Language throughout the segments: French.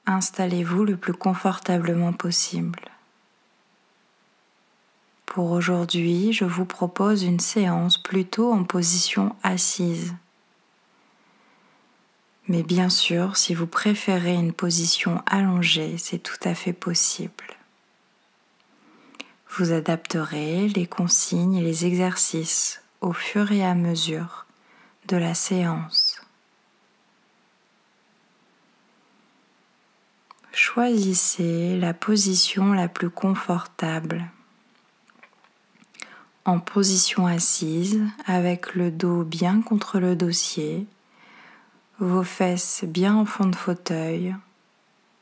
installez-vous le plus confortablement possible. Pour aujourd'hui, je vous propose une séance plutôt en position assise. Mais bien sûr, si vous préférez une position allongée, c'est tout à fait possible. Vous adapterez les consignes et les exercices au fur et à mesure de la séance. Choisissez la position la plus confortable. En position assise, avec le dos bien contre le dossier, vos fesses bien en fond de fauteuil,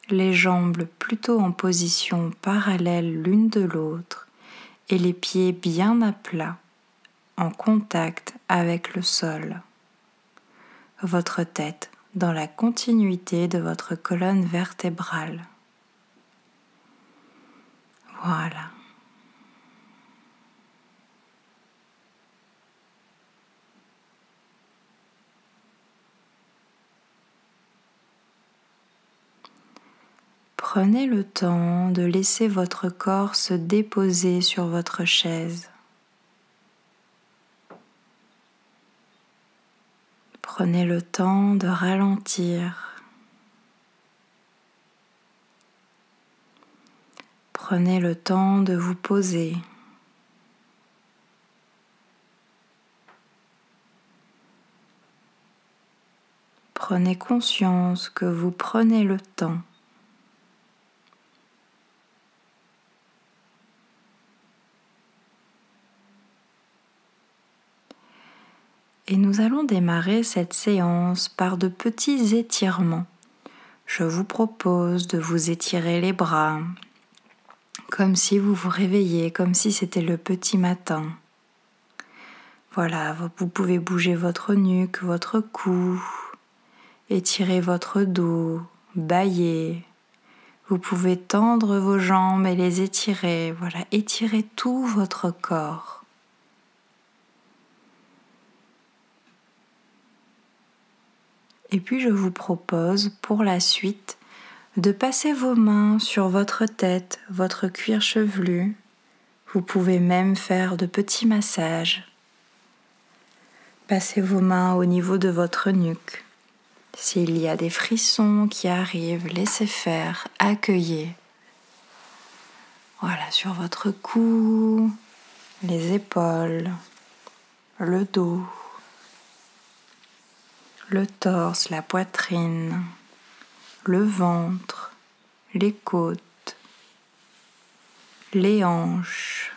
les jambes plutôt en position parallèle l'une de l'autre et les pieds bien à plat, en contact avec le sol. Votre tête dans la continuité de votre colonne vertébrale. Voilà. Prenez le temps de laisser votre corps se déposer sur votre chaise. Prenez le temps de ralentir. Prenez le temps de vous poser. Prenez conscience que vous prenez le temps. Et nous allons démarrer cette séance par de petits étirements. Je vous propose de vous étirer les bras, comme si vous vous réveilliez, comme si c'était le petit matin. Voilà, vous pouvez bouger votre nuque, votre cou, étirer votre dos, bâiller. Vous pouvez tendre vos jambes et les étirer. Voilà, étirez tout votre corps. Et puis je vous propose pour la suite de passer vos mains sur votre tête, votre cuir chevelu. Vous pouvez même faire de petits massages. Passez vos mains au niveau de votre nuque. S'il y a des frissons qui arrivent, laissez faire, accueillez. Voilà, sur votre cou, les épaules, le dos, le torse, la poitrine, le ventre, les côtes, les hanches,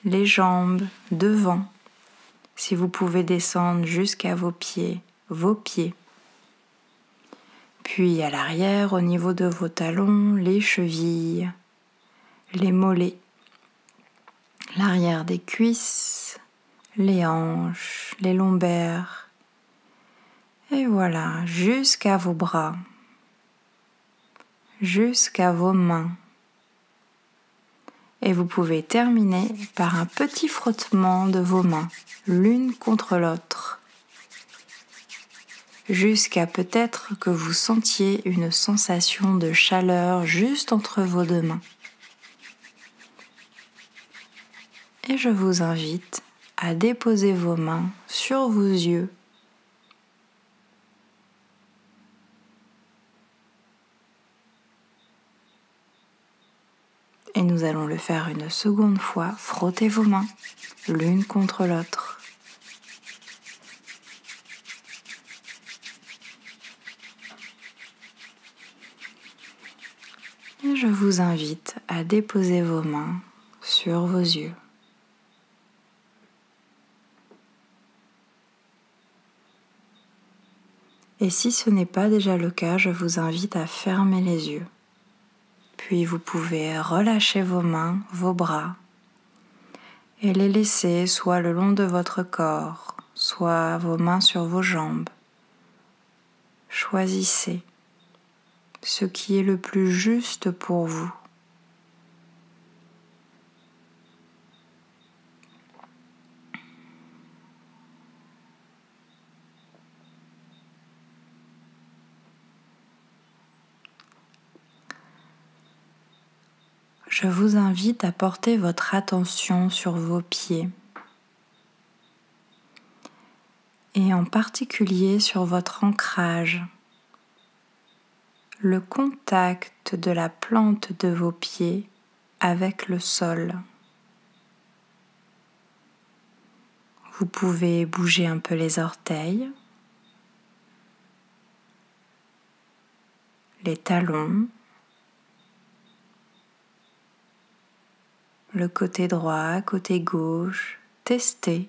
les jambes devant. Si vous pouvez descendre jusqu'à vos pieds. Puis à l'arrière, au niveau de vos talons, les chevilles, les mollets, l'arrière des cuisses, les hanches, les lombaires. Et voilà, jusqu'à vos bras, jusqu'à vos mains. Et vous pouvez terminer par un petit frottement de vos mains, l'une contre l'autre, jusqu'à peut-être que vous sentiez une sensation de chaleur juste entre vos deux mains. Et je vous invite à déposer vos mains sur vos yeux. Et nous allons le faire une seconde fois. Frottez vos mains l'une contre l'autre. Et je vous invite à déposer vos mains sur vos yeux. Et si ce n'est pas déjà le cas, je vous invite à fermer les yeux. Puis vous pouvez relâcher vos mains, vos bras, et les laisser soit le long de votre corps, soit vos mains sur vos jambes. Choisissez ce qui est le plus juste pour vous. je vous invite à porter votre attention sur vos pieds et en particulier sur votre ancrage, le contact de la plante de vos pieds avec le sol. Vous pouvez bouger un peu les orteils, les talons, le côté droit, côté gauche. Testez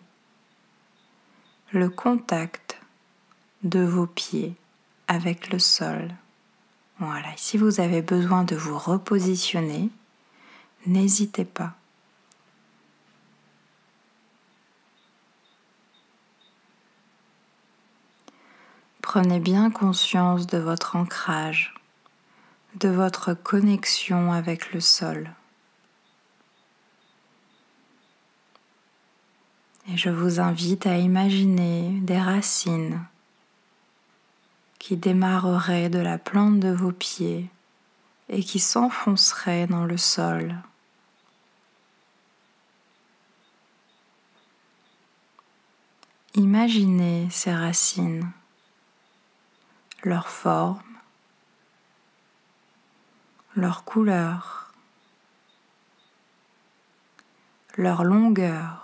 le contact de vos pieds avec le sol. Voilà, et si vous avez besoin de vous repositionner, n'hésitez pas. Prenez bien conscience de votre ancrage, de votre connexion avec le sol. Et je vous invite à imaginer des racines qui démarreraient de la plante de vos pieds et qui s'enfonceraient dans le sol. Imaginez ces racines, leur forme, leur couleur, leur longueur.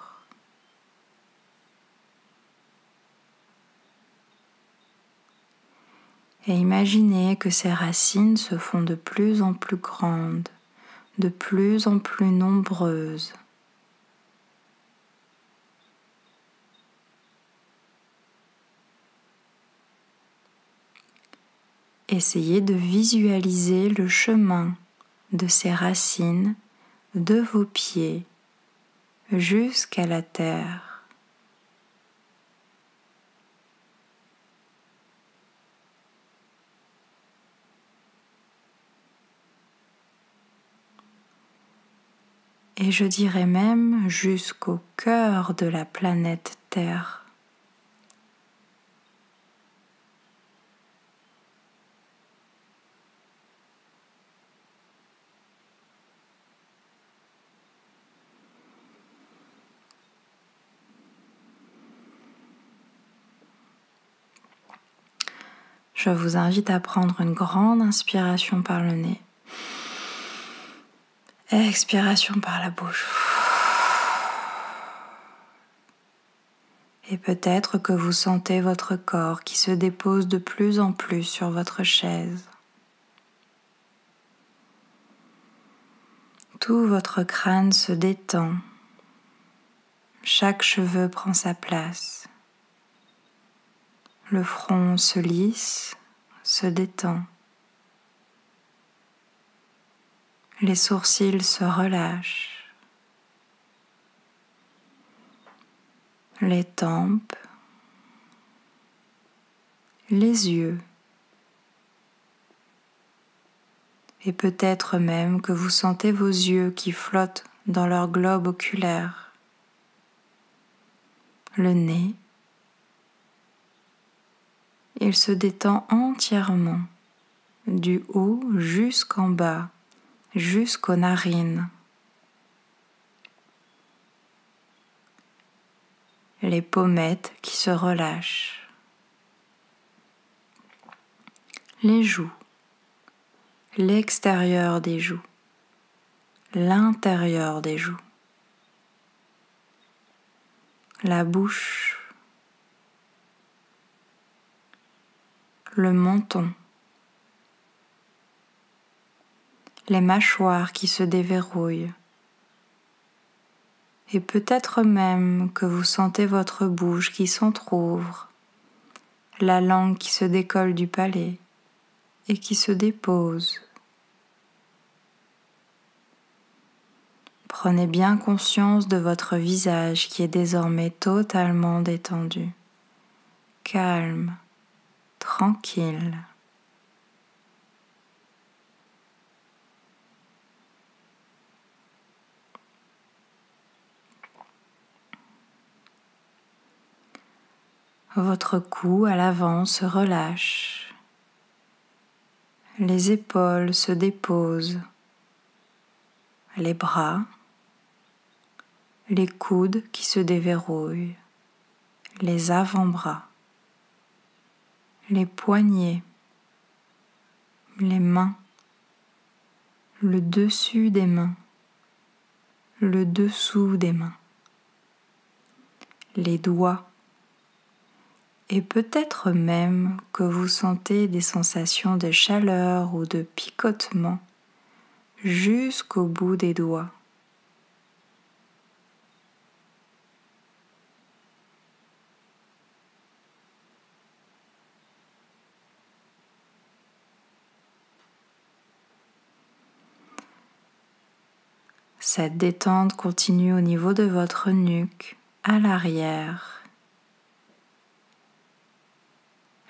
Et imaginez que ces racines se font de plus en plus grandes, de plus en plus nombreuses. Essayez de visualiser le chemin de ces racines de vos pieds jusqu'à la terre. Et je dirais même jusqu'au cœur de la planète Terre. Je vous invite à prendre une grande inspiration par le nez. Expiration par la bouche. Et peut-être que vous sentez votre corps qui se dépose de plus en plus sur votre chaise. Tout votre crâne se détend. Chaque cheveu prend sa place. Le front se lisse, se détend. Les sourcils se relâchent. Les tempes, les yeux. Et peut-être même que vous sentez vos yeux qui flottent dans leur globe oculaire. Le nez, il se détend entièrement, du haut jusqu'en bas, jusqu'aux narines. Les pommettes qui se relâchent. Les joues, l'extérieur des joues, l'intérieur des joues. La bouche, le menton, les mâchoires qui se déverrouillent, et peut-être même que vous sentez votre bouche qui s'entrouvre, la langue qui se décolle du palais et qui se dépose. Prenez bien conscience de votre visage qui est désormais totalement détendu, calme, tranquille. Votre cou à l'avant se relâche. Les épaules se déposent. les bras, les coudes qui se déverrouillent, les avant-bras, les poignets, les mains, le dessus des mains, le dessous des mains, les doigts, et peut-être même que vous sentez des sensations de chaleur ou de picotement jusqu'au bout des doigts. Cette détente continue au niveau de votre nuque, à l'arrière.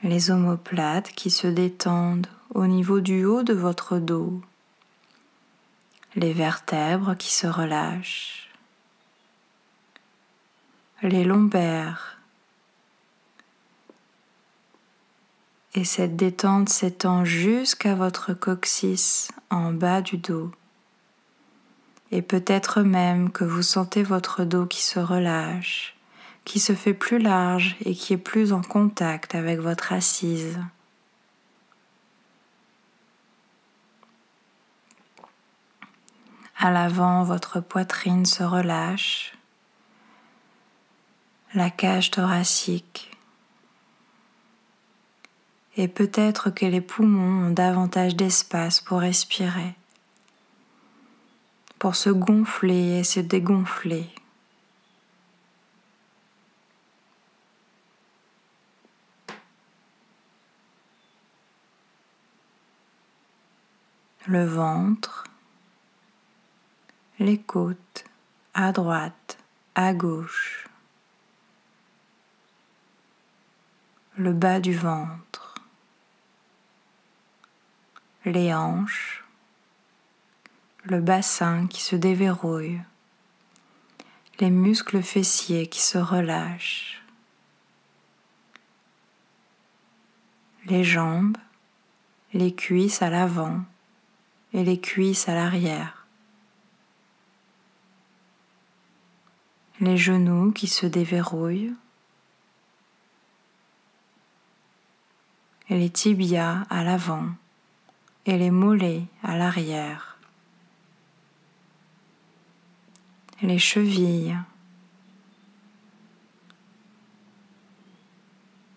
Les omoplates qui se détendent au niveau du haut de votre dos. Les vertèbres qui se relâchent. Les lombaires. Et cette détente s'étend jusqu'à votre coccyx en bas du dos. Et peut-être même que vous sentez votre dos qui se relâche, qui se fait plus large et qui est plus en contact avec votre assise. À l'avant, votre poitrine se relâche, la cage thoracique. Et peut-être que les poumons ont davantage d'espace pour respirer, pour se gonfler et se dégonfler. Le ventre, les côtes, à droite, à gauche, le bas du ventre, les hanches, le bassin qui se déverrouille, les muscles fessiers qui se relâchent, les jambes, les cuisses à l'avant et les cuisses à l'arrière, les genoux qui se déverrouillent, et les tibias à l'avant et les mollets à l'arrière, les chevilles,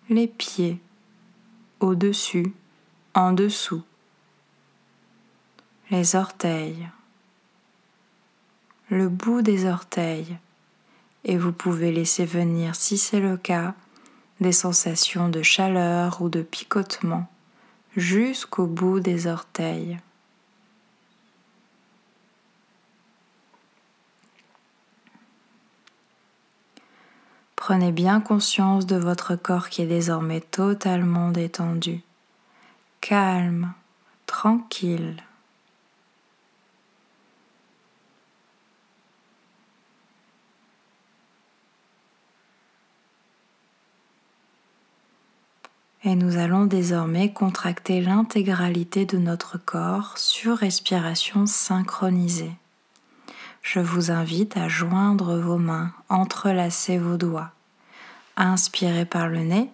les pieds au-dessus, en dessous, les orteils, le bout des orteils, et vous pouvez laisser venir, si c'est le cas, des sensations de chaleur ou de picotement jusqu'au bout des orteils. Prenez bien conscience de votre corps qui est désormais totalement détendu, calme, tranquille. Et nous allons désormais contracter l'intégralité de notre corps sur respiration synchronisée. Je vous invite à joindre vos mains, entrelacer vos doigts. Inspirez par le nez,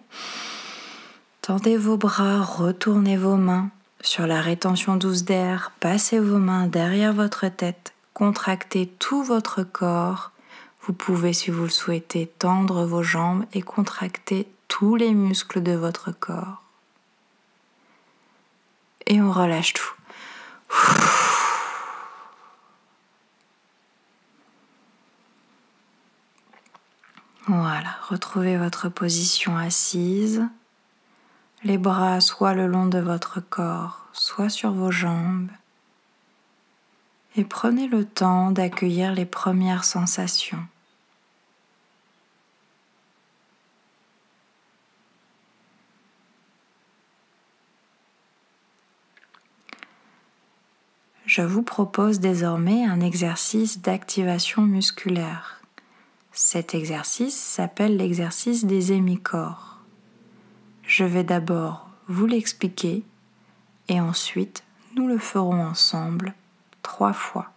tendez vos bras, retournez vos mains. Sur la rétention douce d'air, passez vos mains derrière votre tête, contractez tout votre corps. Vous pouvez, si vous le souhaitez, tendre vos jambes et contracter tous les muscles de votre corps. Et on relâche tout. Voilà, retrouvez votre position assise, les bras soit le long de votre corps, soit sur vos jambes, et prenez le temps d'accueillir les premières sensations. Je vous propose désormais un exercice d'activation musculaire. Cet exercice s'appelle l'exercice des hémicorps. Je vais d'abord vous l'expliquer et ensuite nous le ferons ensemble 3 fois.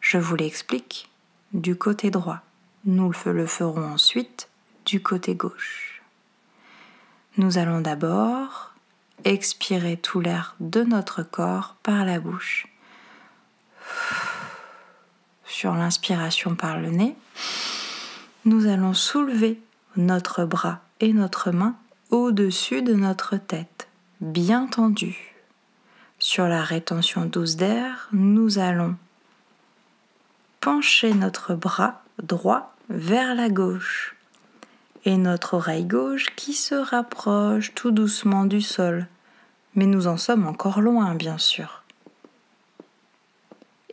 Je vous l'explique du côté droit. Nous le ferons ensuite du côté gauche. Nous allons d'abord expirer tout l'air de notre corps par la bouche. Sur l'inspiration par le nez, nous allons soulever notre bras et notre main au-dessus de notre tête, bien tendue. Sur la rétention douce d'air, nous allons pencher notre bras droit vers la gauche et notre oreille gauche qui se rapproche tout doucement du sol. Mais nous en sommes encore loin, bien sûr.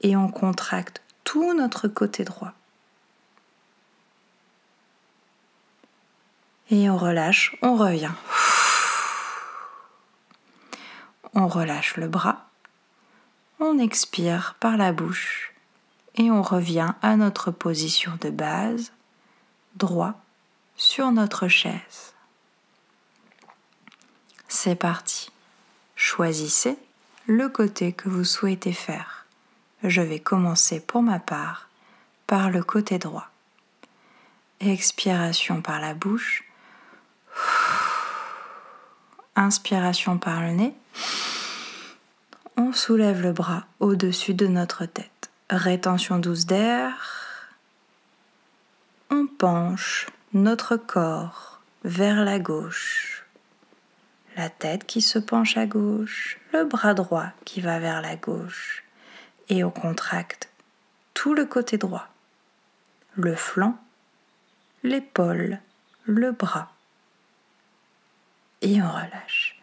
Et on contracte tout notre côté droit. Et on relâche, on revient. On relâche le bras, on expire par la bouche et on revient à notre position de base, droit sur notre chaise. C'est parti. Choisissez le côté que vous souhaitez faire. Je vais commencer pour ma part par le côté droit. Expiration par la bouche. Inspiration par le nez. On soulève le bras au-dessus de notre tête. Rétention douce d'air. On penche notre corps vers la gauche. La tête qui se penche à gauche, le bras droit qui va vers la gauche. Et on contracte tout le côté droit. Le flanc, l'épaule, le bras. Et on relâche.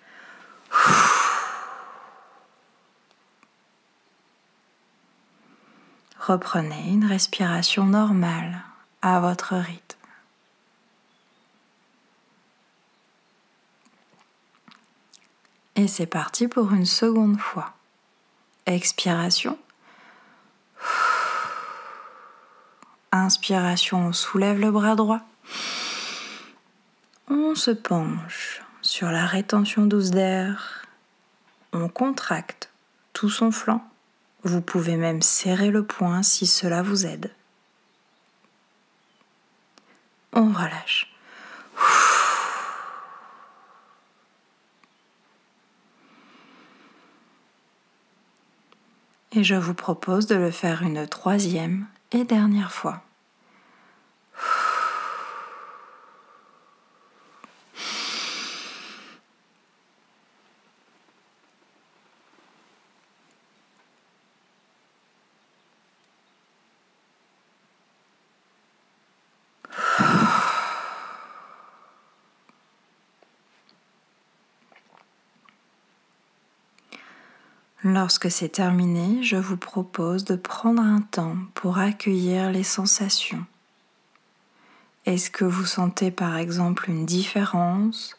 Reprenez une respiration normale à votre rythme. Et c'est parti pour une seconde fois. Expiration. Inspiration, on soulève le bras droit. On se penche sur la rétention douce d'air. On contracte tout son flanc. Vous pouvez même serrer le poing si cela vous aide. On relâche. Et je vous propose de le faire une troisième et dernière fois. Lorsque c'est terminé, je vous propose de prendre un temps pour accueillir les sensations. Est-ce que vous sentez par exemple une différence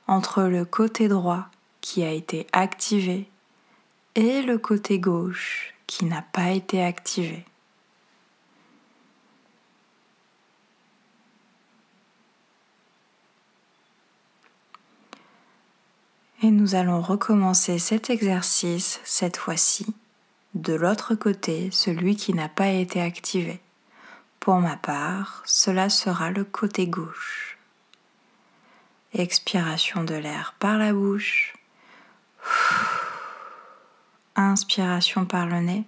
entre le côté droit qui a été activé et le côté gauche qui n'a pas été activé ? Et nous allons recommencer cet exercice cette fois-ci de l'autre côté, celui qui n'a pas été activé. Pour ma part, cela sera le côté gauche. Expiration de l'air par la bouche. Inspiration par le nez.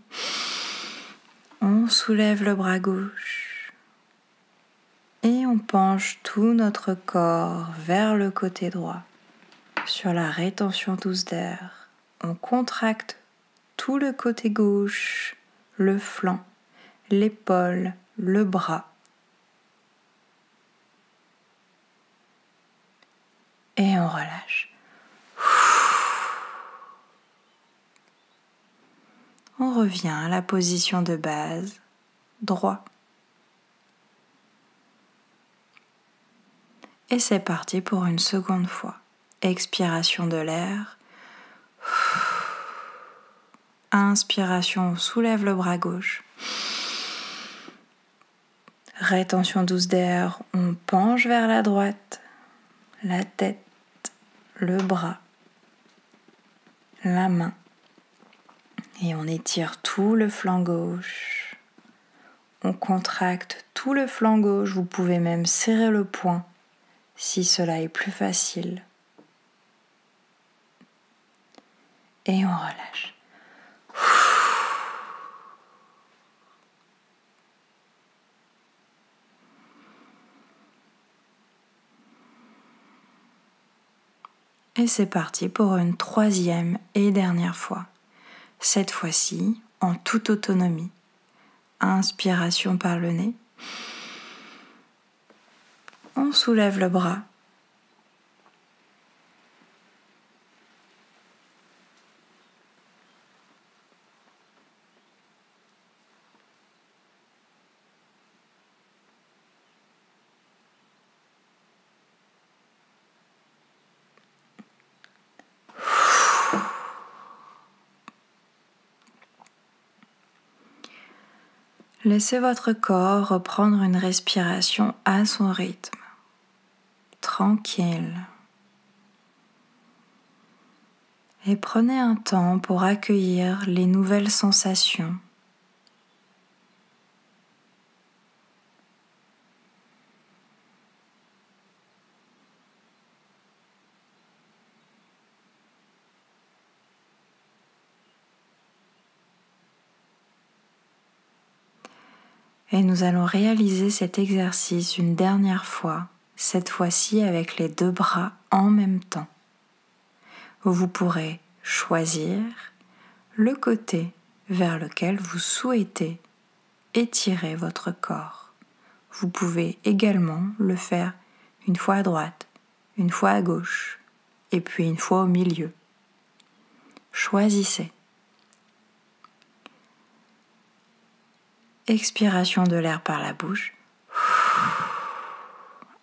On soulève le bras gauche. Et on penche tout notre corps vers le côté droit. Sur la rétention douce d'air, on contracte tout le côté gauche, le flanc, l'épaule, le bras. Et on relâche. On revient à la position de base, droit. Et c'est parti pour une seconde fois. Expiration de l'air. Inspiration, on soulève le bras gauche. Rétention douce d'air, on penche vers la droite, la tête, le bras, la main. Et on étire tout le flanc gauche. On contracte tout le flanc gauche, vous pouvez même serrer le poing si cela est plus facile. Et on relâche. Et c'est parti pour une troisième et dernière fois. Cette fois-ci, en toute autonomie. Inspiration par le nez. On soulève le bras. Laissez votre corps reprendre une respiration à son rythme, tranquille. Et prenez un temps pour accueillir les nouvelles sensations. Et nous allons réaliser cet exercice une dernière fois, cette fois-ci avec les deux bras en même temps. Vous pourrez choisir le côté vers lequel vous souhaitez étirer votre corps. Vous pouvez également le faire une fois à droite, une fois à gauche et puis une fois au milieu. Choisissez. Expiration de l'air par la bouche.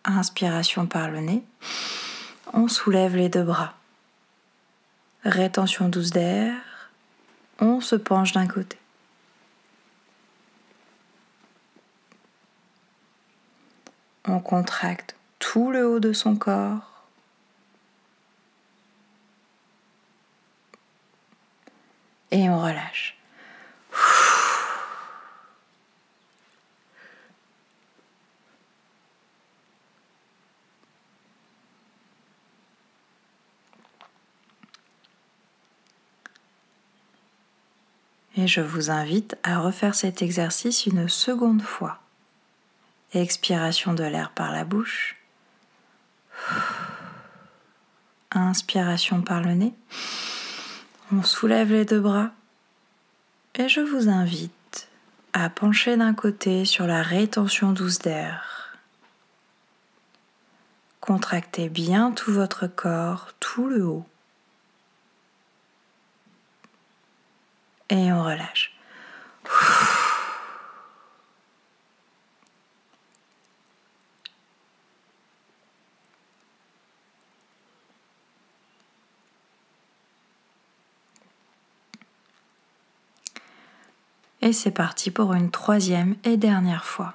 Inspiration par le nez. On soulève les deux bras. Rétention douce d'air. On se penche d'un côté. On contracte tout le haut de son corps. Et on relâche. Et je vous invite à refaire cet exercice une seconde fois. Expiration de l'air par la bouche. Inspiration par le nez. On soulève les deux bras. Et je vous invite à pencher d'un côté sur la rétention douce d'air. Contractez bien tout votre corps, tout le haut. Et on relâche. Et c'est parti pour une troisième et dernière fois.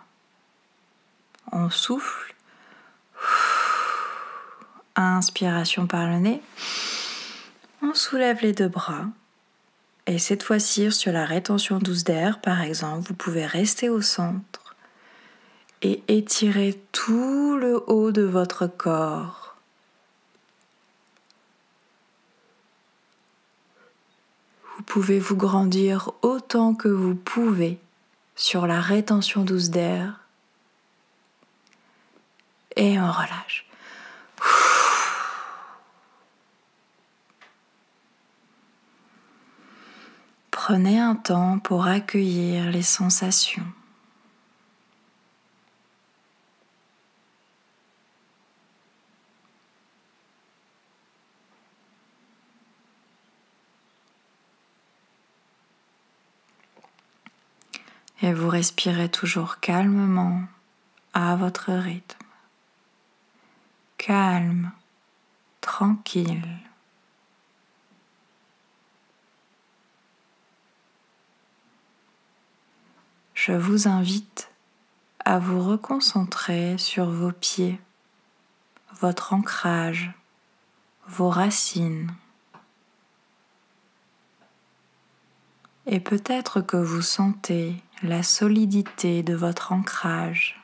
On souffle. Inspiration par le nez. On soulève les deux bras. Et cette fois-ci, sur la rétention douce d'air, par exemple, vous pouvez rester au centre et étirer tout le haut de votre corps. Vous pouvez vous grandir autant que vous pouvez sur la rétention douce d'air. Et on relâche. Prenez un temps pour accueillir les sensations. Et vous respirez toujours calmement à votre rythme. Calme, tranquille. Je vous invite à vous reconcentrer sur vos pieds, votre ancrage, vos racines. Et peut-être que vous sentez la solidité de votre ancrage.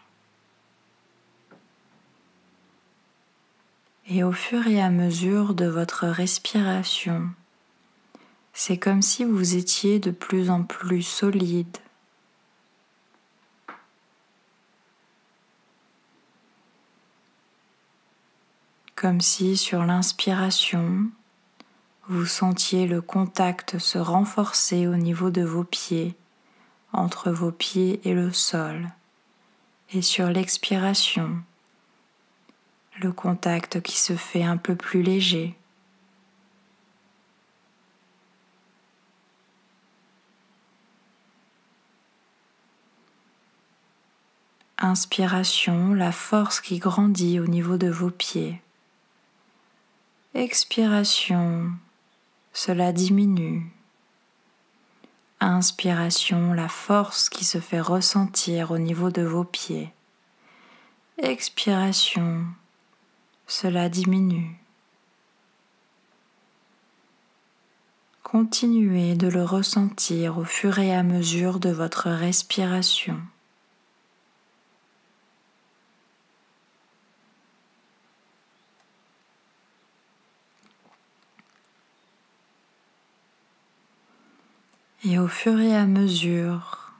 Et au fur et à mesure de votre respiration, c'est comme si vous étiez de plus en plus solide. Comme si sur l'inspiration, vous sentiez le contact se renforcer au niveau de vos pieds, entre vos pieds et le sol. Et sur l'expiration, le contact qui se fait un peu plus léger. Inspiration, la force qui grandit au niveau de vos pieds. Expiration, cela diminue. Inspiration, la force qui se fait ressentir au niveau de vos pieds. Expiration, cela diminue. Continuez de le ressentir au fur et à mesure de votre respiration. Et au fur et à mesure,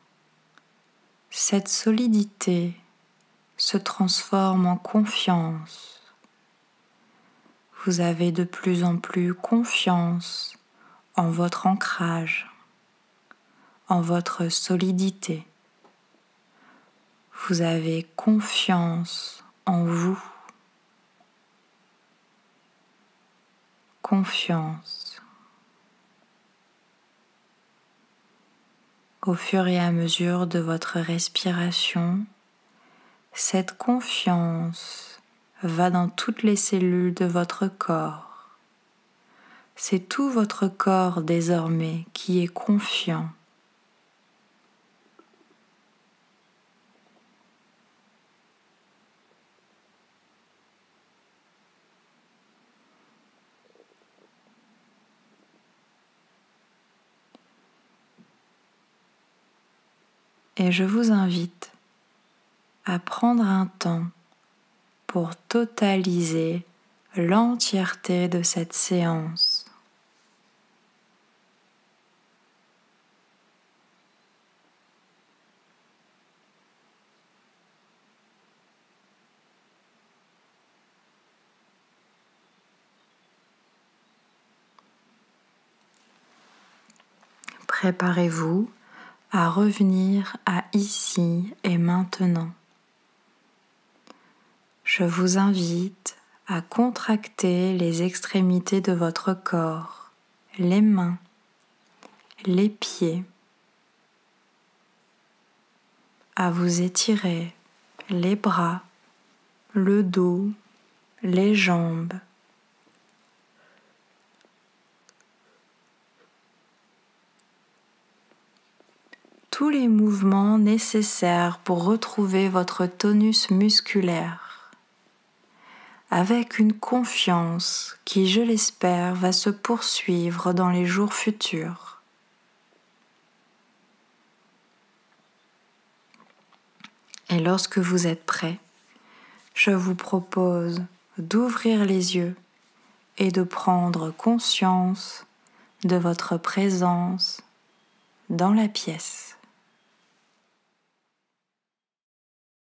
cette solidité se transforme en confiance. Vous avez de plus en plus confiance en votre ancrage, en votre solidité. Vous avez confiance en vous. Confiance. Au fur et à mesure de votre respiration, cette confiance va dans toutes les cellules de votre corps. C'est tout votre corps désormais qui est confiant. Et je vous invite à prendre un temps pour totaliser l'entièreté de cette séance. Préparez-vous à revenir à ici et maintenant. Je vous invite à contracter les extrémités de votre corps, les mains, les pieds, à vous étirer les bras, le dos, les jambes. Tous les mouvements nécessaires pour retrouver votre tonus musculaire, avec une confiance qui, je l'espère, va se poursuivre dans les jours futurs. Et lorsque vous êtes prêt, je vous propose d'ouvrir les yeux et de prendre conscience de votre présence dans la pièce.